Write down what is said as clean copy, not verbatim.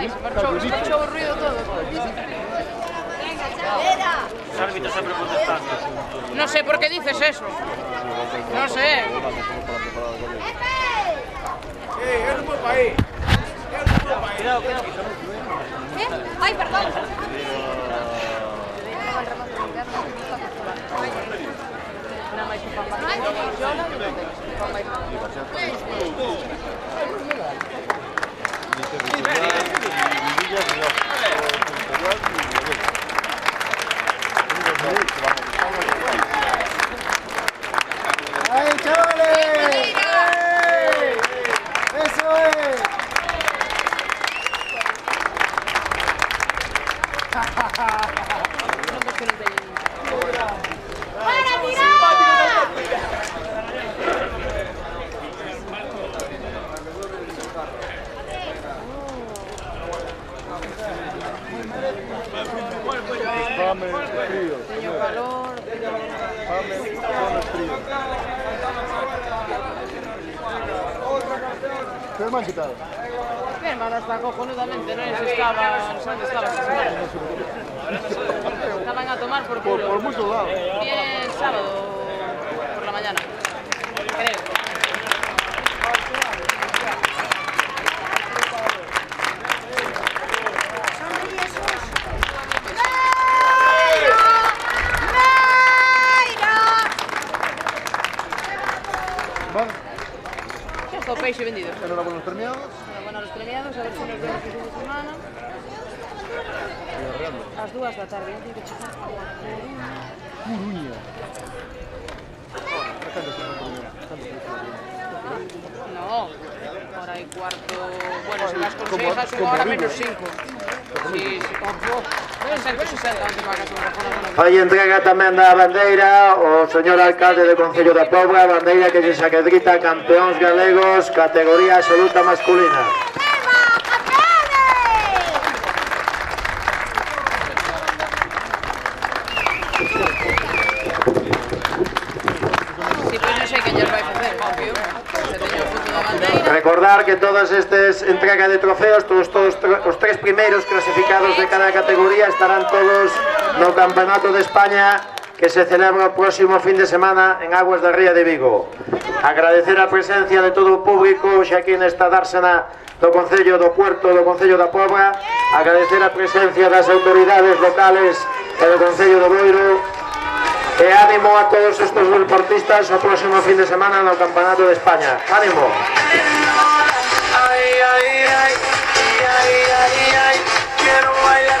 Se marchou o ruido todo. Os árbitros sempre protestando. No sé por qué dices eso. No sé. Es un buen país. Cuidado. Ay, perdón. Nada máis que pan ¡Ahí, chavales! ¡Eso es! ¡Para tirar! Fame, frío. Teño calor. Fame, frío. ¿Qué me han quitado? Mi hermano está cojonudamente, ¿no? Se estaban... ¿Dónde estaban esta semana? Estaban a tomar por culo. Por muchos lados. Bien sábado por la mañana. Creo. Vale. Ya está o peixe vendido. Enhorabuena a los premiados. Enhorabuena a los premiados, a ver si nos vemos el fin de semana. Ás 2 da tarde, teño que checar. Coruña. No, hora y cuarto. Bueno, si las consejas, una hora menos 5. Sí, sí. Deben ser que 60 antes para casa de la Hoy entrega tamén da bandeira o señor alcalde do Concello da Pobra, bandeira que se acredita campeóns galegos, categoría absoluta masculina. Sí, pues non sei quen lles vai facer, obvio. Se teño o foto da bandeira. Recordar que todas estas entrega de trofeos, todos os tres primeiros clasificados de cada categoría estarán todos no Campeonato de España que se celebra o próximo fin de semana en Aguas da Ría de Vigo. Agradecer a presencia de todo o público xa aquí nesta dársena do Concello do Puerto, do Concello da Pobra. Agradecer a presencia das autoridades locales e do Concello do Boiro. E ánimo a todos estos deportistas o próximo fin de semana no Campeonato de España. ¡Ánimo! Quiero bailar.